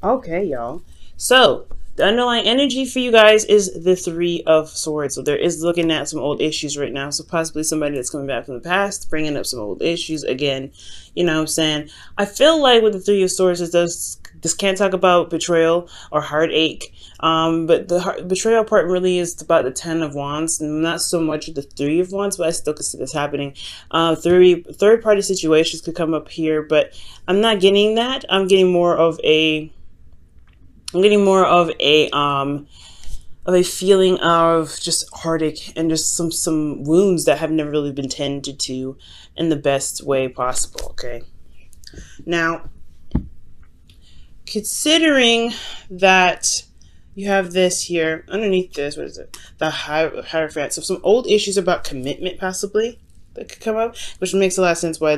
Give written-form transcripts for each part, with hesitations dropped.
Okay, y'all. So the underlying energy for you guys is the Three of Swords. So there is looking at some old issues right now. So possibly somebody that's coming back from the past, bringing up some old issues again. You know what I'm saying? I feel like with the Three of Swords, this can't talk about betrayal or heartache. But the betrayal part really is about the Ten of Wands, not so much the Three of Wands, but I still can see this happening. Third party situations could come up here, but I'm not getting that. I'm getting more of a feeling of just heartache and just some wounds that have never really been tended to in the best way possible. Okay. Now, considering that you have this here underneath this, what is it? The Hierophant. So some old issues about commitment possibly that could come up, which makes a lot of sense why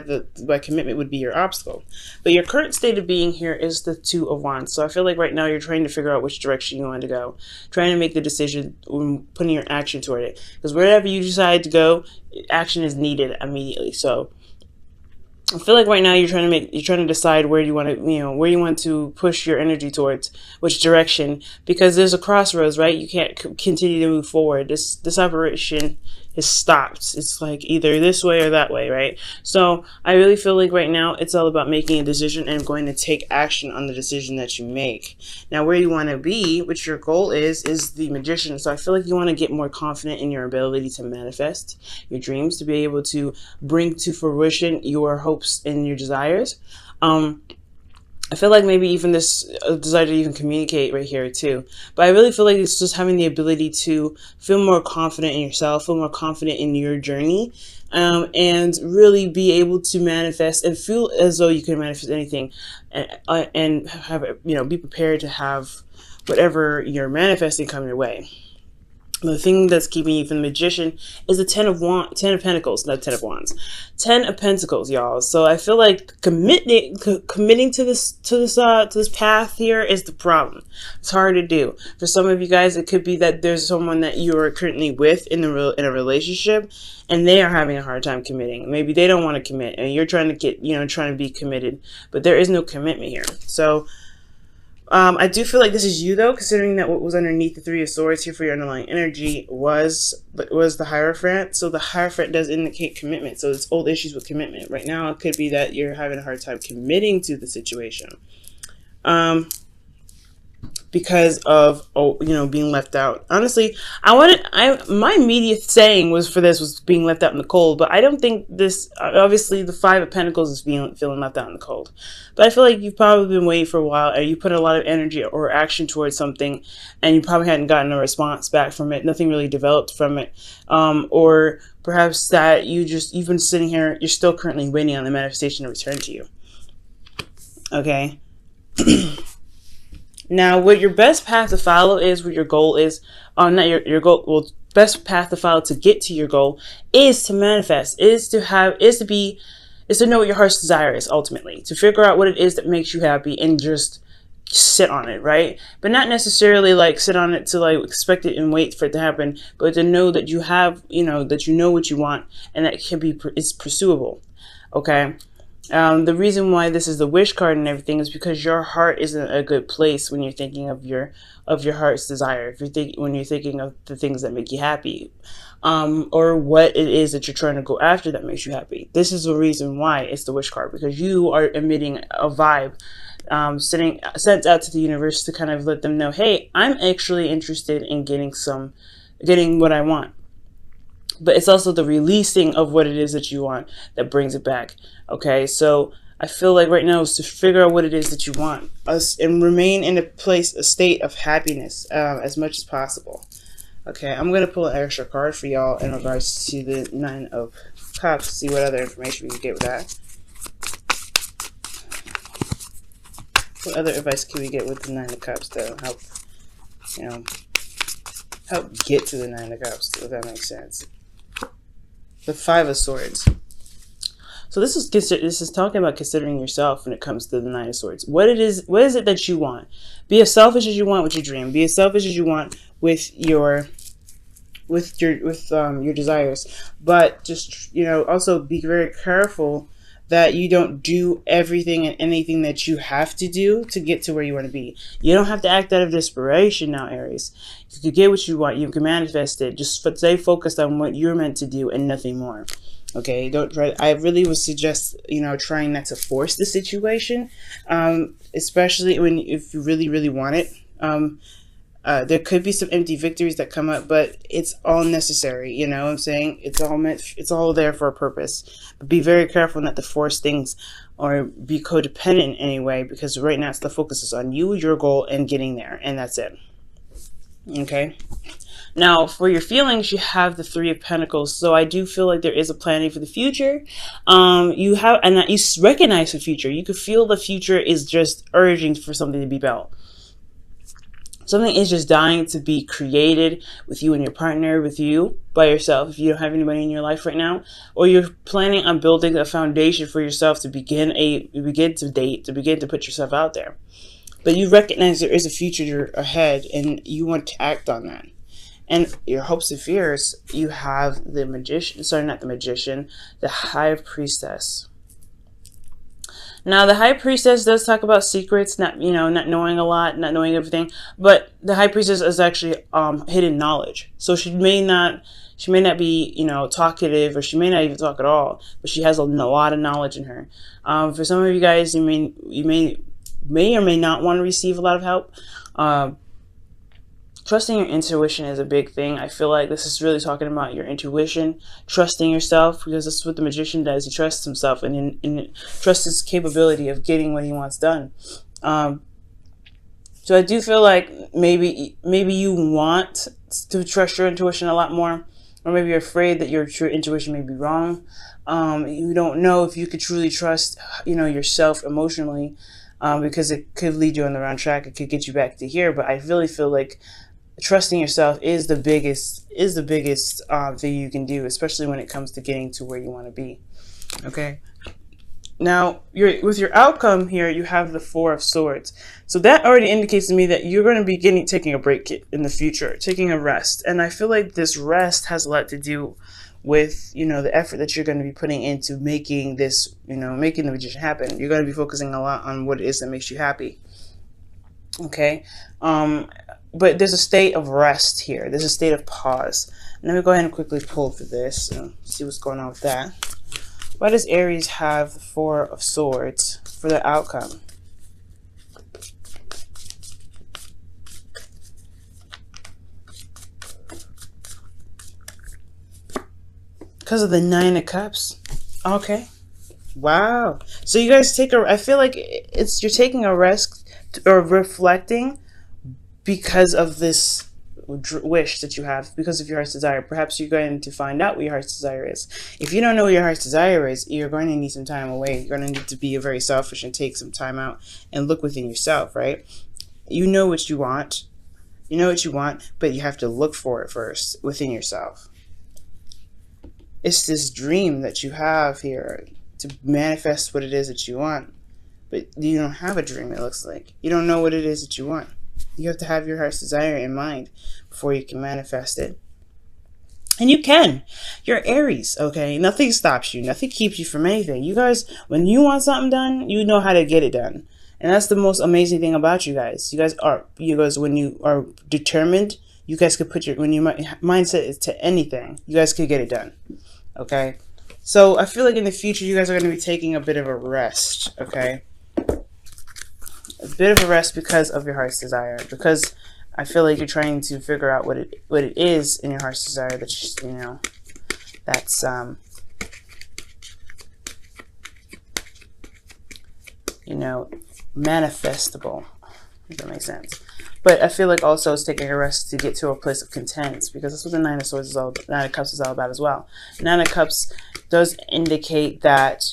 commitment would be your obstacle. But your current state of being here is the Two of Wands. So I feel like right now you're trying to figure out which direction you want to go, trying to make the decision, putting your action toward it. Because wherever you decide to go, action is needed immediately. So I feel like right now you're trying to decide where you want to push your energy towards, which direction, because there's a crossroads, right? You can't continue to move forward. This operation is stopped. It's like either this way or that way, right? So I really feel like right now it's all about making a decision and going to take action on the decision that you make. Now, where you want to be, which your goal is the Magician. So I feel like you want to get more confident in your ability to manifest your dreams, to be able to bring to fruition your hopes and your desires. I feel like maybe even this desire to even communicate right here too. But I really feel like it's just having the ability to feel more confident in yourself, feel more confident in your journey, and really be able to manifest and feel as though you can manifest anything, and have, be prepared to have whatever you're manifesting come your way. The thing that's keeping you from the Magician is the Ten of Pentacles, not Ten of Wands, 10 of Pentacles, y'all. So I feel like committing to this path here is the problem. It's hard to do. For some of you guys, it could be that there's someone that you are currently with in a relationship, and they are having a hard time committing. Maybe they don't want to commit, and you're trying to be committed, but there is no commitment here. So I do feel like this is you, though, considering that what was underneath the Three of Swords here for your underlying energy was the Hierophant. So the Hierophant does indicate commitment. So it's old issues with commitment. Right now, it could be that you're having a hard time committing to the situation. Because of being left out. Honestly, my immediate saying was being left out in the cold, but I don't think this, obviously the Five of Pentacles is feeling left out in the cold. But I feel like you've probably been waiting for a while, and you put a lot of energy or action towards something, and you probably hadn't gotten a response back from it. Nothing really developed from it. Or perhaps that you've been sitting here, you're still currently waiting on the manifestation to return to you. Okay. Now, what your best path to follow is, what your goal is, not your goal, well, best path to follow to get to your goal is to manifest, is to know what your heart's desire is, ultimately, to figure out what it is that makes you happy and just sit on it, right? But not necessarily like sit on it to like expect it and wait for it to happen, but to know that you have, that you know what you want, and that it's pursuable. Okay. The reason why this is the wish card and everything is because your heart isn't a good place when you're thinking of your heart's desire. When you're thinking of the things that make you happy, or what it is that you're trying to go after that makes you happy. This is the reason why it's the wish card, because you are emitting a vibe, sent out to the universe to kind of let them know, hey, I'm actually interested in getting what I want. But it's also the releasing of what it is that you want that brings it back. Okay, so I feel like right now is to figure out what it is that you want and remain in a state of happiness as much as possible. Okay, I'm going to pull an extra card for y'all in regards to the Nine of Cups, see what other information we can get with that. What other advice can we get with the Nine of Cups to help get to the Nine of Cups, if that makes sense? The Five of Swords. So this is talking about considering yourself when it comes to the Nine of Swords. What is it that you want? Be as selfish as you want with your dream. Be as selfish as you want with your desires. But just also be very careful that you don't do everything and anything that you have to do to get to where you want to be. You don't have to act out of desperation now, Aries. You can get what you want. You can manifest it. Just stay focused on what you're meant to do and nothing more. Okay, don't try. I really would suggest, trying not to force the situation, especially if you really, really want it. There could be some empty victories that come up, but it's all necessary. You know what I'm saying? It's all there for a purpose. But be very careful not to force things or be codependent in any way, because right now the focus is on you, your goal, and getting there, and that's it. Okay. Now, for your feelings, you have the Three of Pentacles. So I do feel like there is a planning for the future. You recognize the future. You could feel the future is just urging for something to be built. Something is just dying to be created with you and your partner, with you by yourself, if you don't have anybody in your life right now, or you're planning on building a foundation for yourself to begin to date, to begin to put yourself out there. But you recognize there is a future ahead, and you want to act on that. And your hopes and fears, you have the Magician, sorry, not the Magician, the High Priestess. Now, the High Priestess does talk about secrets, not knowing a lot, not knowing everything. But the High Priestess is actually hidden knowledge. So she may not be, talkative, or she may not even talk at all. But she has a lot of knowledge in her. For some of you guys, you may or may not want to receive a lot of help. Trusting your intuition is a big thing. I feel like this is really talking about your intuition, trusting yourself, because that's what the Magician does. He trusts himself and trusts his capability of getting what he wants done. So I do feel like maybe you want to trust your intuition a lot more, or maybe you're afraid that your true intuition may be wrong. You don't know if you could truly trust, yourself emotionally, because it could lead you on the wrong track. It could get you back to here. But I really feel like trusting yourself is the biggest thing you can do, especially when it comes to getting to where you want to be. Okay. Now, with your outcome here, you have the Four of Swords. So that already indicates to me that you're going to be taking a break in the future, taking a rest. And I feel like this rest has a lot to do with, the effort that you're going to be putting into making this, making the Magician happen. You're going to be focusing a lot on what it is that makes you happy. Okay. But there's a state of rest here. There's a state of pause. Let me go ahead and quickly pull for this and see what's going on with that. Why does Aries have the Four of Swords for the outcome? Because of the Nine of Cups. Okay. Wow. So you guys I feel like you're taking a rest or reflecting because of this wish that you have, because of your heart's desire. Perhaps you're going to find out what your heart's desire is. If you don't know what your heart's desire is, you're going to need some time away. You're going to need to be very selfish and take some time out and look within yourself, right? You know what you want. You know what you want, but you have to look for it first within yourself. It's this dream that you have here to manifest what it is that you want. But you don't have a dream, it looks like. You don't know what it is that you want. You have to have your heart's desire in mind before you can manifest it. And you can. You're Aries, okay? Nothing stops you. Nothing keeps you from anything. You guys, when you want something done, you know how to get it done. And that's the most amazing thing about you guys. You guys, when you are determined, you guys could put when your mindset is to anything, you guys could get it done. Okay? So I feel like in the future, you guys are going to be taking a bit of a rest, okay? A bit of a rest because of your heart's desire, because I feel like you're trying to figure out what it is in your heart's desire that that's manifestable, if that makes sense. But I feel like also it's taking a rest to get to a place of content, because that's what the Nine of Swords is all about. Nine of Cups is all about as well. Nine of Cups does indicate that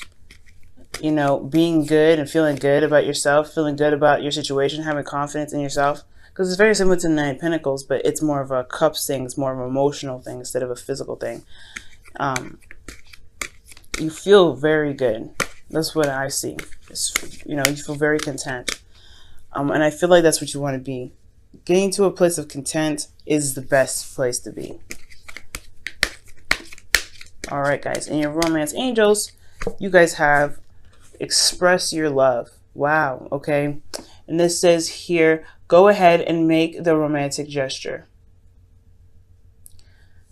being good and feeling good about yourself, feeling good about your situation, having confidence in yourself. Because it's very similar to the Nine of Pentacles, but it's more of a cups thing. It's more of an emotional thing instead of a physical thing. You feel very good. That's what I see. You feel very content. And I feel like that's what you want to be. Getting to a place of content is the best place to be. All right, guys. And your romance angels, you guys have express your love. Wow, okay. And this says here, go ahead and make the romantic gesture.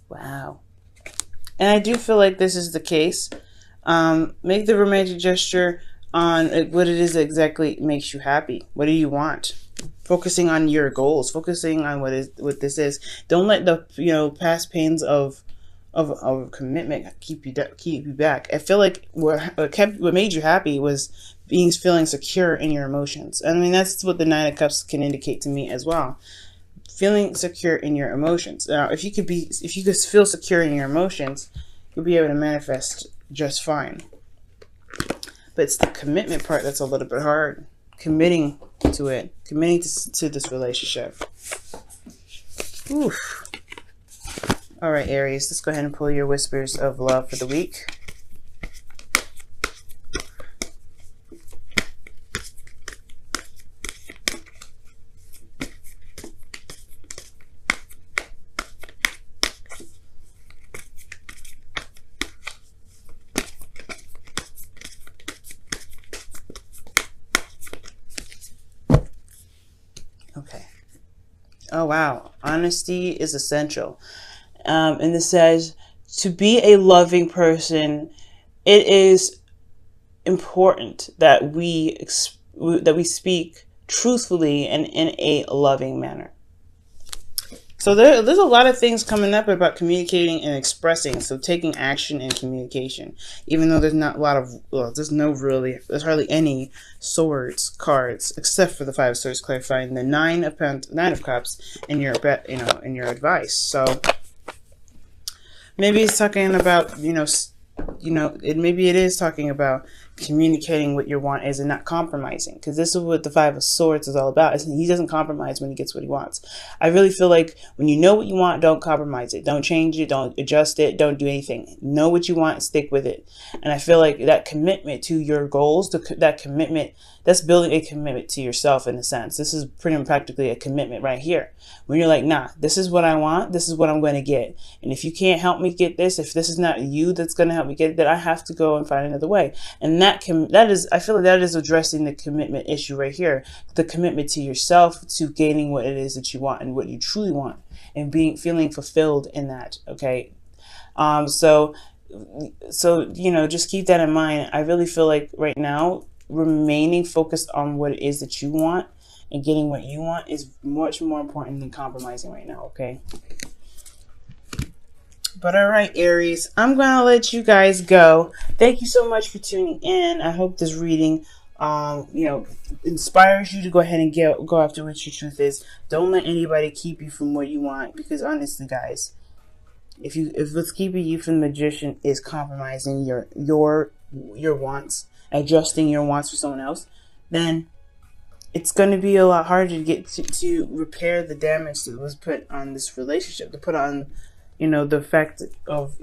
Wow. And I do feel like this is the case. Make the romantic gesture on what it is that exactly makes you happy. What do you want? Focusing on your goals, focusing on what this is. Don't let the past pains of commitment keep you back. I feel like what made you happy was feeling secure in your emotions. I mean, that's what the Nine of Cups can indicate to me as well. Feeling secure in your emotions. Now, if you could feel secure in your emotions, you'll be able to manifest just fine. But it's the commitment part that's a little bit hard. Committing to it, committing to this relationship. Oof. All right, Aries, let's go ahead and pull your whispers of love for the week. Okay. Oh, wow. Honesty is essential. And this says, to be a loving person, it is important that we speak truthfully and in a loving manner. So there's a lot of things coming up about communicating and expressing. So taking action in communication, even though there's not a lot of, there's hardly any swords cards except for the Five of Swords, clarifying the Nine of Cups in your advice. So maybe it's talking about maybe it is talking about communicating what your want is and not compromising, because this is what the Five of Swords is all about. He doesn't compromise when he gets what he wants. I really feel like when you know what you want, don't compromise it, don't change it, don't adjust it, don't do anything. Know what you want, stick with it. And I feel like that commitment to your goals, that commitment, that's building a commitment to yourself in a sense. This is pretty practically a commitment right here. When you're like, nah, this is what I want, this is what I'm going to get. And if you can't help me get this, if this is not you that's going to help me get it, then I have to go and find another way. And I feel like that is addressing the commitment issue right here. The commitment to yourself, to gaining what it is that you want and what you truly want, and feeling fulfilled in that. Okay. So just keep that in mind. I really feel like right now, remaining focused on what it is that you want and getting what you want is much more important than compromising right now. Okay. But all right, Aries, I'm going to let you guys go. Thank you so much for tuning in. I hope this reading, inspires you to go ahead and go after what your truth is. Don't let anybody keep you from what you want, because honestly, guys, if what's keeping you from the Magician is compromising your wants, adjusting your wants for someone else, then it's going to be a lot harder to get to repair the damage that was put on this relationship, to put on the effect of,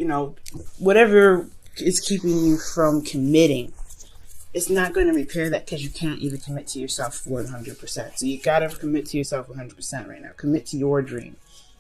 whatever is keeping you from committing. It's not going to repair that, because you can't even commit to yourself 100%. So you got to commit to yourself 100% right now. Commit to your dream.